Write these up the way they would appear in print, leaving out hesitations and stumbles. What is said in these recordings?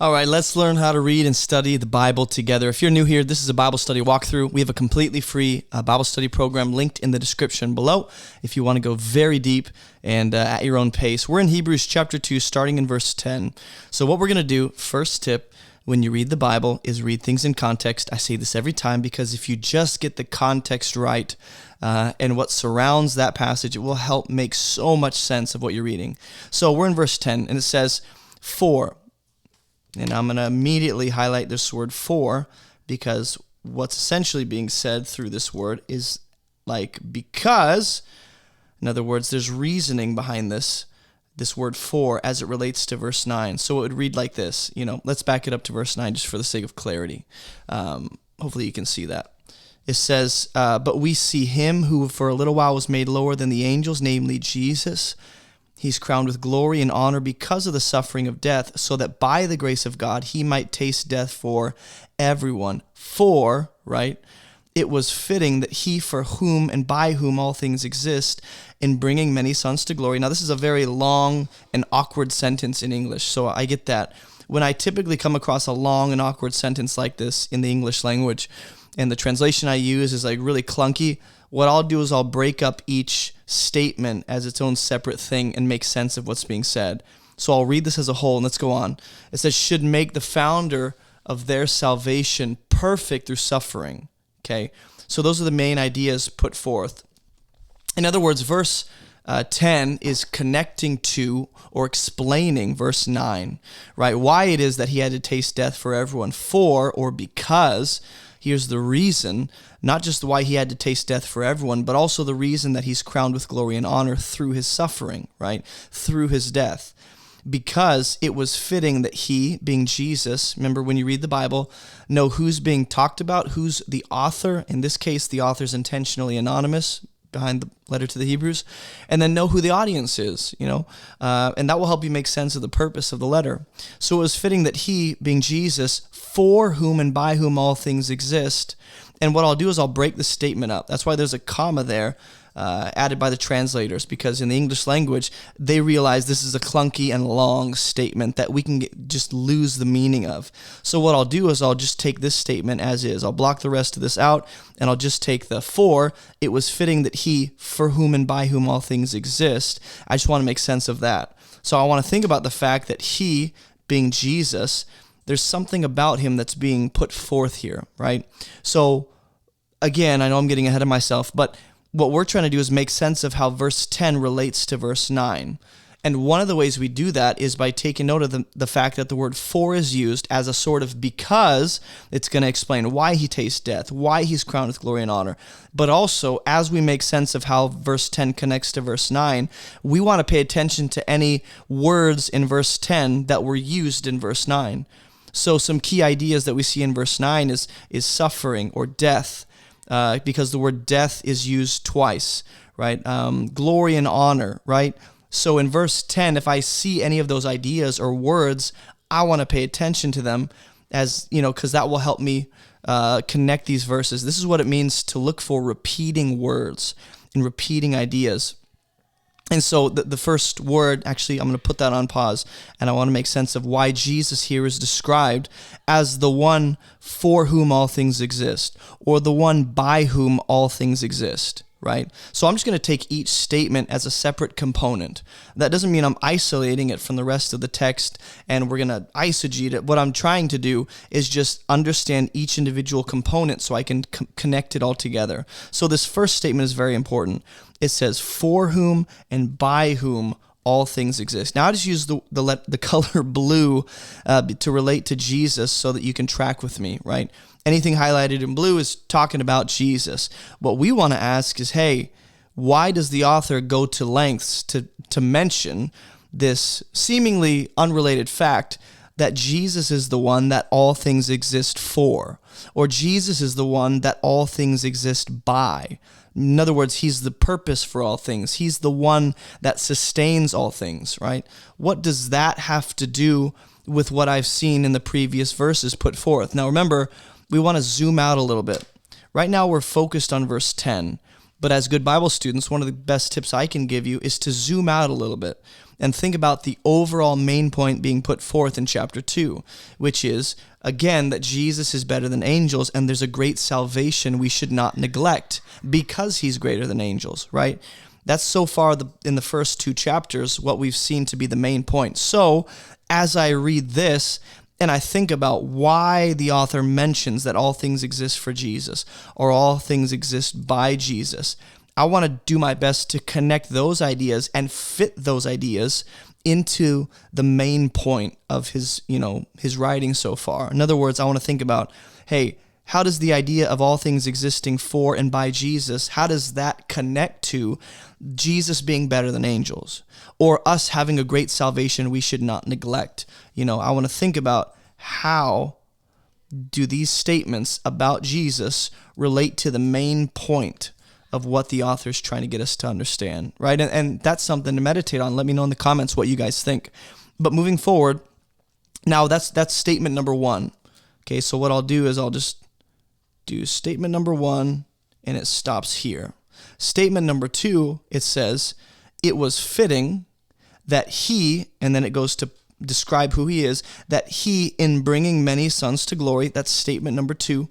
All right, let's learn how to read and study the Bible together. If you're new here, this is a Bible study walkthrough. We have a completely free Bible study program linked in the description below if you want to go very deep and at your own pace. We're in Hebrews chapter 2, starting in verse 10. So what we're going to do, first tip, when you read the Bible, is read things in context. I say this every time because if you just get the context right and what surrounds that passage, it will help make so much sense of what you're reading. So we're in verse 10, and it says, "For," and I'm going to immediately highlight this word "for," because what's essentially being said through this word is like "because." In other words, there's reasoning behind this word "for" as it relates to verse 9. So it would read like this. Let's back it up to verse 9 just for the sake of clarity. Hopefully you can see that. It says, "But we see him who for a little while was made lower than the angels, namely Jesus. He's crowned with glory and honor because of the suffering of death, so that by the grace of God he might taste death for everyone. For," right? "It was fitting that he for whom and by whom all things exist, in bringing many sons to glory." Now this is a very long and awkward sentence in English, so I get that. When I typically come across a long and awkward sentence like this in the English language, and the translation I use is like really clunky, what I'll do is I'll break up each statement as its own separate thing and make sense of what's being said. So I'll read this as a whole, and let's go on. It says, "should make the founder of their salvation perfect through suffering." Okay, so those are the main ideas put forth. In other words, verse 10 is connecting to or explaining verse 9, right? Why it is that he had to taste death for everyone. For, or because, here's the reason, not just why he had to taste death for everyone, but also the reason that he's crowned with glory and honor through his suffering, right? Through his death. Because it was fitting that he, being Jesus, remember when you read the Bible, know who's being talked about, who's the author. In this case, the author's intentionally anonymous behind the letter to the Hebrews, and then know who the audience is, and that will help you make sense of the purpose of the letter. So it was fitting that he, being Jesus, for whom and by whom all things exist. And what I'll do is I'll break the statement up. That's why there's a comma there added by the translators, because in the English language, they realize this is a clunky and long statement that we can just lose the meaning of. So what I'll do is I'll just take this statement as is. I'll block the rest of this out, and I'll just take the "for." It was fitting that he, for whom and by whom all things exist. I just want to make sense of that. So I want to think about the fact that he, being Jesus, there's something about him that's being put forth here, right? So again, I know I'm getting ahead of myself, but what we're trying to do is make sense of how verse 10 relates to verse 9. And one of the ways we do that is by taking note of the fact that the word "for" is used as a sort of because. It's going to explain why he tastes death, why he's crowned with glory and honor. But also, as we make sense of how verse 10 connects to verse 9, we want to pay attention to any words in verse 10 that were used in verse 9. So some key ideas that we see in verse 9 is suffering or death, because the word death is used twice, right? Glory and honor, right? So in verse 10, if I see any of those ideas or words, I want to pay attention to them as, because that will help me connect these verses. This is what it means to look for repeating words and repeating ideas. And so the first word, actually, I'm going to put that on pause, and I want to make sense of why Jesus here is described as the one for whom all things exist, or the one by whom all things exist, right? So I'm just going to take each statement as a separate component. That doesn't mean I'm isolating it from the rest of the text and we're going to eisegete it. What I'm trying to do is just understand each individual component so I can connect it all together. So this first statement is very important. It says, "for whom and by whom all things exist." Now I just use the color blue to relate to Jesus so that you can track with me, right? Anything highlighted in blue is talking about Jesus. What we want to ask is, hey, why does the author go to lengths to mention this seemingly unrelated fact that Jesus is the one that all things exist for, or Jesus is the one that all things exist by? In other words, he's the purpose for all things. He's the one that sustains all things, right? What does that have to do with what I've seen in the previous verses put forth? Now remember, we want to zoom out a little bit. Right now we're focused on verse 10, But as good Bible students, one of the best tips I can give you is to zoom out a little bit and think about the overall main point being put forth in chapter 2, which is, again, that Jesus is better than angels, and there's a great salvation we should not neglect because he's greater than angels, right? That's so far in the first 2 chapters what we've seen to be the main point. So as I read this, and I think about why the author mentions that all things exist for Jesus or all things exist by Jesus, I want to do my best to connect those ideas and fit those ideas into the main point of his writing so far. In other words, I want to think about, hey, how does the idea of all things existing for and by Jesus, how does that connect to Jesus being better than angels, or us having a great salvation we should not neglect? I want to think about how do these statements about Jesus relate to the main point of what the author is trying to get us to understand, right? And that's something to meditate on. Let me know in the comments what you guys think. But moving forward, now that's statement number 1. Okay, so what I'll do is I'll just do statement number 1, and it stops here. Statement number 2, it says, it was fitting that he, and then it goes to describe who he is, that he, in bringing many sons to glory, that's statement number 2.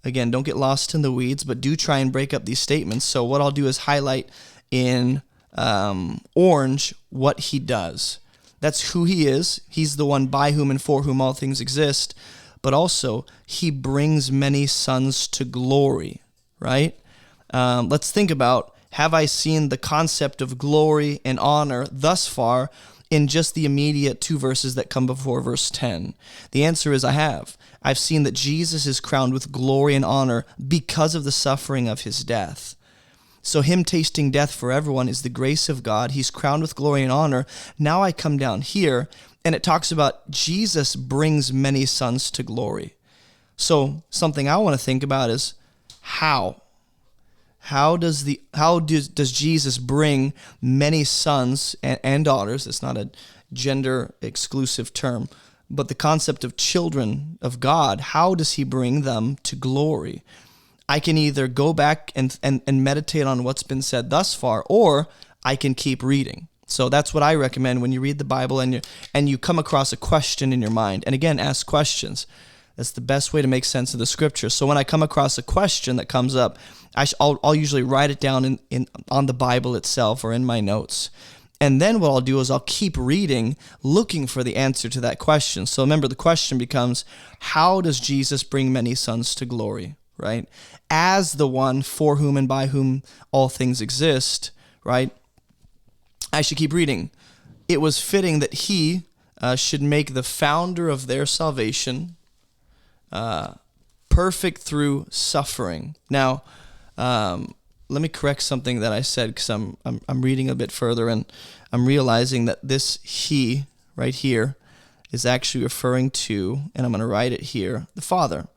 Again, don't get lost in the weeds, but do try and break up these statements. So what I'll do is highlight in orange what he does. That's who he is. He's the one by whom and for whom all things exist. But also, he brings many sons to glory, right? Let's think about, have I seen the concept of glory and honor thus far in just the immediate 2 verses that come before verse 10? The answer is I have. I've seen that Jesus is crowned with glory and honor because of the suffering of his death. So him tasting death for everyone is the grace of God. He's crowned with glory and honor. Now I come down here, and it talks about Jesus brings many sons to glory. So something I want to think about is how. How does Jesus bring many sons and daughters? It's not a gender exclusive term, but the concept of children of God, how does he bring them to glory? I can either go back and meditate on what's been said thus far, or I can keep reading. So that's what I recommend when you read the Bible and you come across a question in your mind. And again, ask questions. That's the best way to make sense of the scripture. So when I come across a question that comes up, I'll usually write it down on the Bible itself or in my notes. And then what I'll do is I'll keep reading, looking for the answer to that question. So remember, the question becomes, how does Jesus bring many sons to glory, right? As the one for whom and by whom all things exist, right? I should keep reading. It was fitting that he should make the founder of their salvation perfect through suffering. Now, let me correct something that I said, because I'm reading a bit further and I'm realizing that this he right here is actually referring to, and I'm going to write it here, the Father,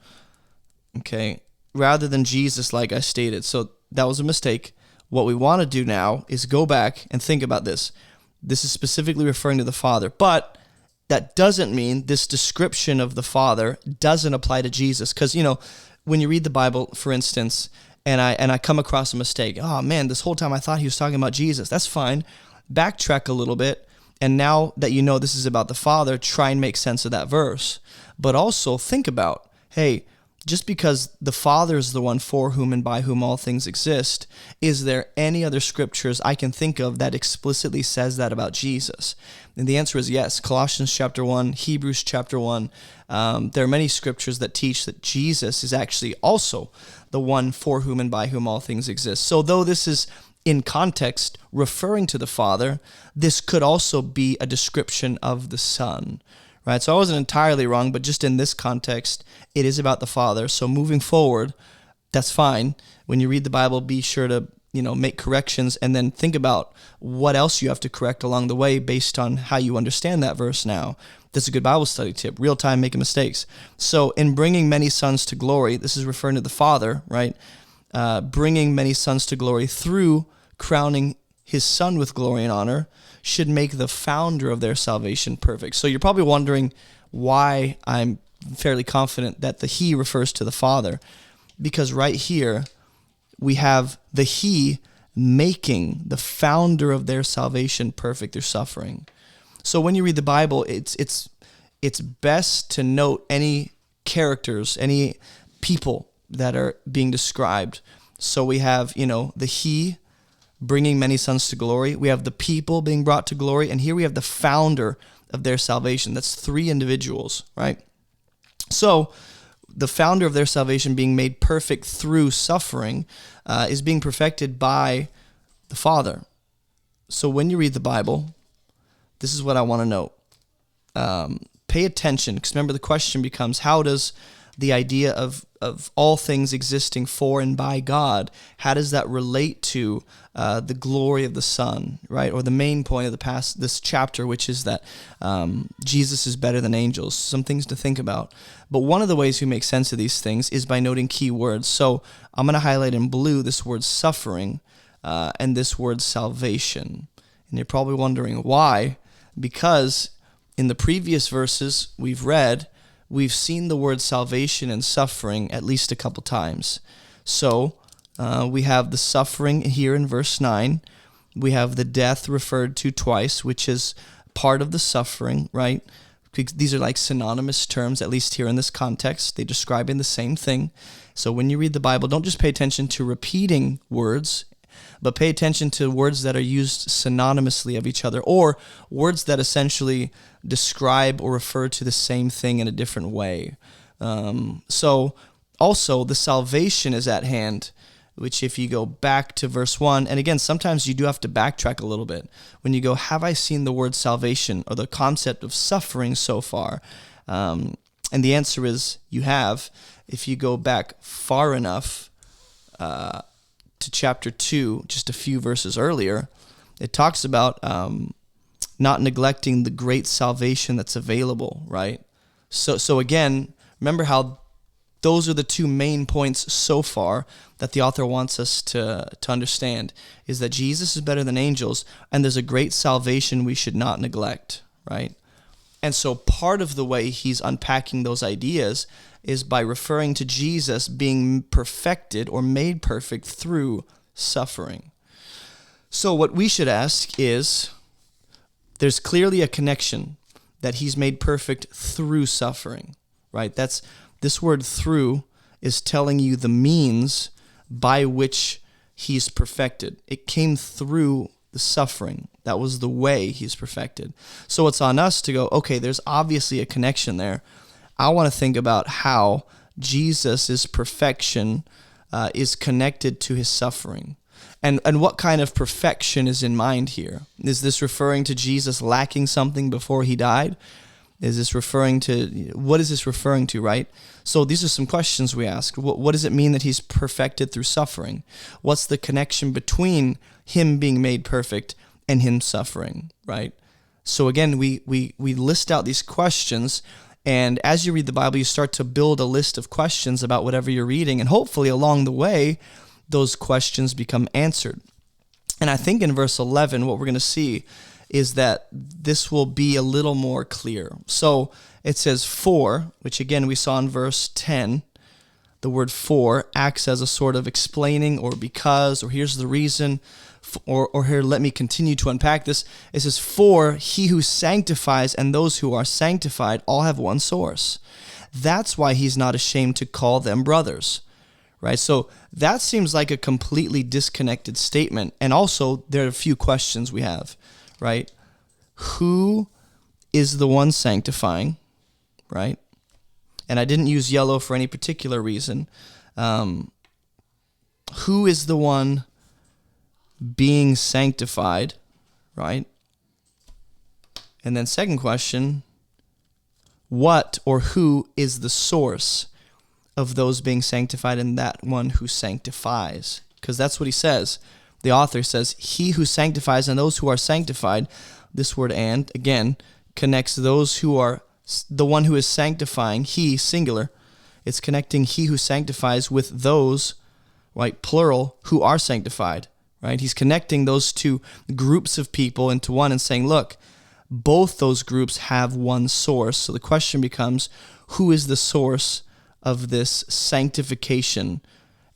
okay, rather than Jesus like I stated. So that was a mistake. What we want to do now is go back and think about this. This is specifically referring to the Father, but that doesn't mean this description of the Father doesn't apply to Jesus. Because, when you read the Bible, for instance, and I come across a mistake, oh man, this whole time I thought he was talking about Jesus. That's fine. Backtrack a little bit, and now that you know this is about the Father, try and make sense of that verse. But also think about, hey, just because the Father is the one for whom and by whom all things exist, is there any other scriptures I can think of that explicitly says that about Jesus? And the answer is yes. Colossians chapter 1, Hebrews chapter 1. There are many scriptures that teach that Jesus is actually also the one for whom and by whom all things exist. So though this is in context referring to the Father, this could also be a description of the Son. Right, so I wasn't entirely wrong, but just in this context, it is about the Father. So moving forward, that's fine. When you read the Bible, be sure to make corrections and then think about what else you have to correct along the way based on how you understand that verse now. That's a good Bible study tip. Real time making mistakes. So in bringing many sons to glory, this is referring to the Father, right? Bringing many sons to glory through crowning his Son with glory and honor should make the founder of their salvation perfect. So you're probably wondering why I'm fairly confident that the he refers to the Father, because right here, we have the He making the founder of their salvation perfect through suffering. So when you read the Bible, it's best to note any characters, any people that are being described. So we have, the He bringing many sons to glory. We have the people being brought to glory. And here we have the founder of their salvation. That's three individuals, right? So the founder of their salvation being made perfect through suffering is being perfected by the Father. So when you read the Bible, this is what I want to note. Pay attention, because remember the question becomes, how does the idea of all things existing for and by God, how does that relate to the glory of the Son, right? Or the main point of this chapter, which is that Jesus is better than angels. Some things to think about. But one of the ways we make sense of these things is by noting key words. So I'm going to highlight in blue this word suffering and this word salvation. And you're probably wondering why. Because in the previous verses we've read, we've seen the word salvation and suffering at least a couple times. So we have the suffering here in verse 9. We have the death referred to twice, which is part of the suffering, right? These are like synonymous terms, at least here in this context. They describe in the same thing. So when you read the Bible, don't just pay attention to repeating words, but pay attention to words that are used synonymously of each other, or words that essentially describe or refer to the same thing in a different way. So also the salvation is at hand, which if you go back to verse 1, and again, sometimes you do have to backtrack a little bit. When you go, have I seen the word salvation or the concept of suffering so far? And the answer is you have. If you go back far enough to chapter 2, just a few verses earlier, it talks about not neglecting the great salvation that's available, right? So again, remember how those are the two main points so far that the author wants us to understand, is that Jesus is better than angels, and there's a great salvation we should not neglect, right? And so part of the way he's unpacking those ideas is by referring to Jesus being perfected or made perfect through suffering. So what we should ask is, there's clearly a connection that he's made perfect through suffering, right? This word through is telling you the means by which he's perfected. It came through the suffering. That was the way he's perfected. So it's on us to go, okay, there's obviously a connection there. I want to think about how Jesus' perfection is connected to his suffering. And what kind of perfection is in mind here? Is this referring to Jesus lacking something before he died? Is this referring to, what is this referring to, right? So these are some questions we ask. What does it mean that he's perfected through suffering? What's the connection between him being made perfect and him suffering, right? So again, we list out these questions, and as you read the Bible, you start to build a list of questions about whatever you're reading, and hopefully along the way, those questions become answered. And I think in verse 11, what we're going to see is that this will be a little more clear. So it says for, which again we saw in verse 10, the word for acts as a sort of explaining or because, or here's the reason, or here, let me continue to unpack this. It says, for he who sanctifies and those who are sanctified all have one source. That's why he's not ashamed to call them brothers, right? So that seems like a completely disconnected statement. And also there are a few questions we have, right? Who is the one sanctifying, right? And I didn't use yellow for any particular reason. Who is the one being sanctified, right? And then second question, what or who is the source of those being sanctified and that one who sanctifies? Because that's what he says. The author says, he who sanctifies and those who are sanctified. This word and, again, connects those who are, the one who is sanctifying, he, singular. It's connecting he who sanctifies with those, right, plural, who are sanctified, right? He's connecting those two groups of people into one and saying, look, both those groups have one source. So the question becomes, who is the source of this sanctification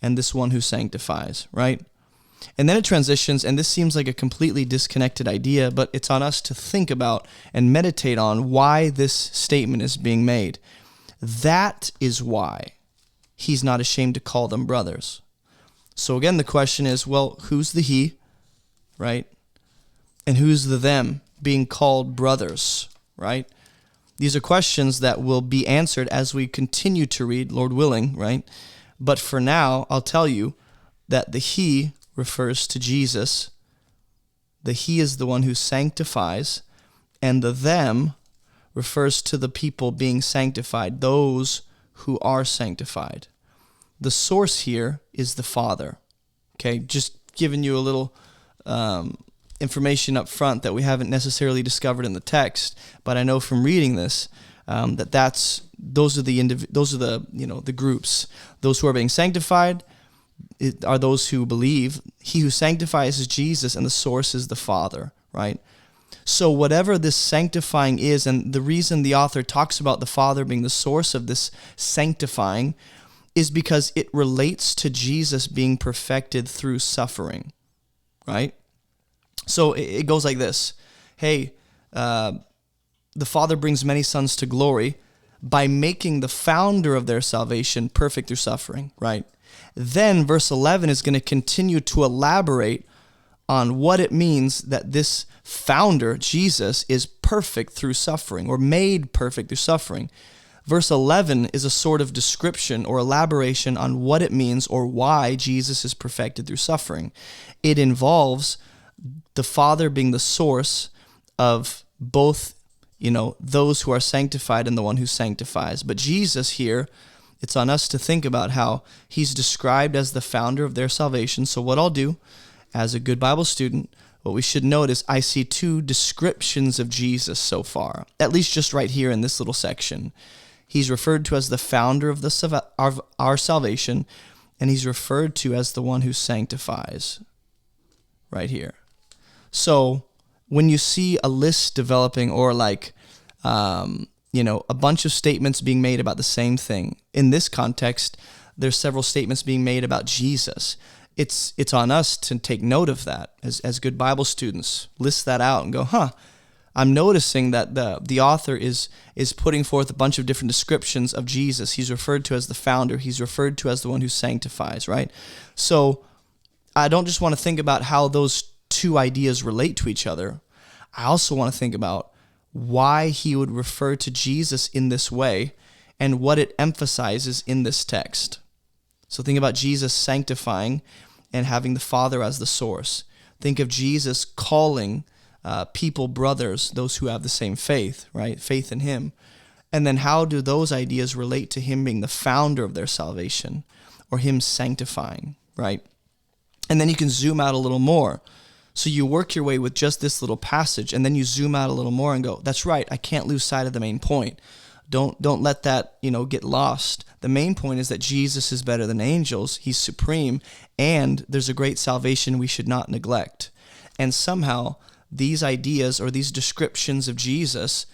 and this one who sanctifies, right? And then it transitions, and this seems like a completely disconnected idea, but it's on us to think about and meditate on why this statement is being made. That is why he's not ashamed to call them brothers. So again, the question is, well, who's the he, right? And who's the them being called brothers, right? These are questions that will be answered as we continue to read, Lord willing, right? But for now, I'll tell you that the he refers to Jesus. The he is the one who sanctifies, and the them refers to the people being sanctified, those who are sanctified. The source here is the Father. Okay, just giving you a little information up front that we haven't necessarily discovered in the text, but I know from reading this those are the groups. Those who are being sanctified are those who believe. He who sanctifies is Jesus, and the source is the Father, right? So whatever this sanctifying is, and the reason the author talks about the Father being the source of this sanctifying is because it relates to Jesus being perfected through suffering, right? So it goes like this. Hey, the Father brings many sons to glory by making the founder of their salvation perfect through suffering, right? Then verse 11 is going to continue to elaborate on what it means that this founder, Jesus, is perfect through suffering, or made perfect through suffering. Verse 11 is a sort of description or elaboration on what it means or why Jesus is perfected through suffering. It involves the Father being the source of both, those who are sanctified and the one who sanctifies. But Jesus here, it's on us to think about how he's described as the founder of their salvation. So what I'll do as a good Bible student, what we should note is I see two descriptions of Jesus so far, at least just right here in this little section. He's referred to as the founder of our salvation, and he's referred to as the one who sanctifies right here. So when you see a list developing or a bunch of statements being made about the same thing, in this context, there's several statements being made about Jesus. It's on us to take note of that as good Bible students. List that out and go, I'm noticing that the author is putting forth a bunch of different descriptions of Jesus. He's referred to as the founder. He's referred to as the one who sanctifies, right? So I don't just want to think about how those two ideas relate to each other. I also want to think about why he would refer to Jesus in this way and what it emphasizes in this text. So think about Jesus sanctifying and having the Father as the source. Think of Jesus calling people brothers, those who have the same faith, right? Faith in him. And then how do those ideas relate to him being the founder of their salvation or him sanctifying, right? And then you can zoom out a little more. So you work your way with just this little passage, and then you zoom out a little more and go, that's right, I can't lose sight of the main point. Don't let that, get lost. The main point is that Jesus is better than angels. He's supreme, and there's a great salvation we should not neglect. And somehow these ideas or these descriptions of Jesus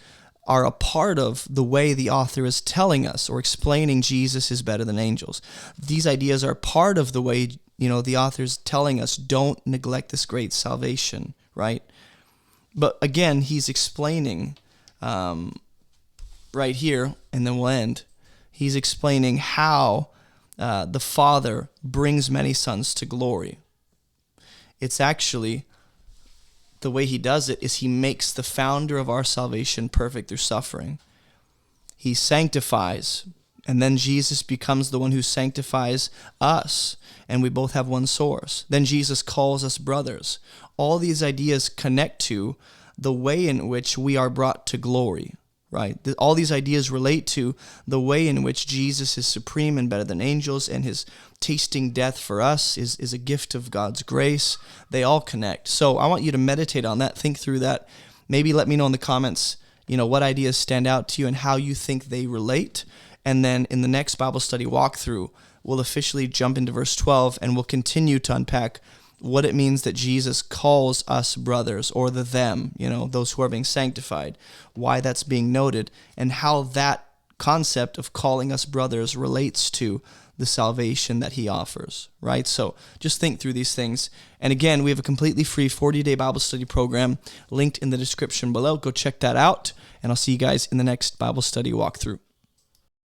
are a part of the way the author is telling us or explaining Jesus is better than angels. These ideas are part of the way, the author's telling us don't neglect this great salvation, right? But again, he's explaining right here, and then we'll end. He's explaining how the Father brings many sons to glory. It's actually, the way he does it is he makes the founder of our salvation perfect through suffering. He sanctifies, and then Jesus becomes the one who sanctifies us, and we both have one source. Then Jesus calls us brothers. All these ideas connect to the way in which we are brought to glory, right? All these ideas relate to the way in which Jesus is supreme and better than angels, and his tasting death for us is a gift of God's grace. They all connect. So I want you to meditate on that, think through that. Maybe let me know in the comments, what ideas stand out to you and how you think they relate. And then in the next Bible study walkthrough, we'll officially jump into verse 12, and we'll continue to unpack what it means that Jesus calls us brothers, or the them, those who are being sanctified, why that's being noted, and how that concept of calling us brothers relates to the salvation that he offers, right? So just think through these things. And again, we have a completely free 40-day Bible study program linked in the description below. Go check that out, and I'll see you guys in the next Bible study walkthrough.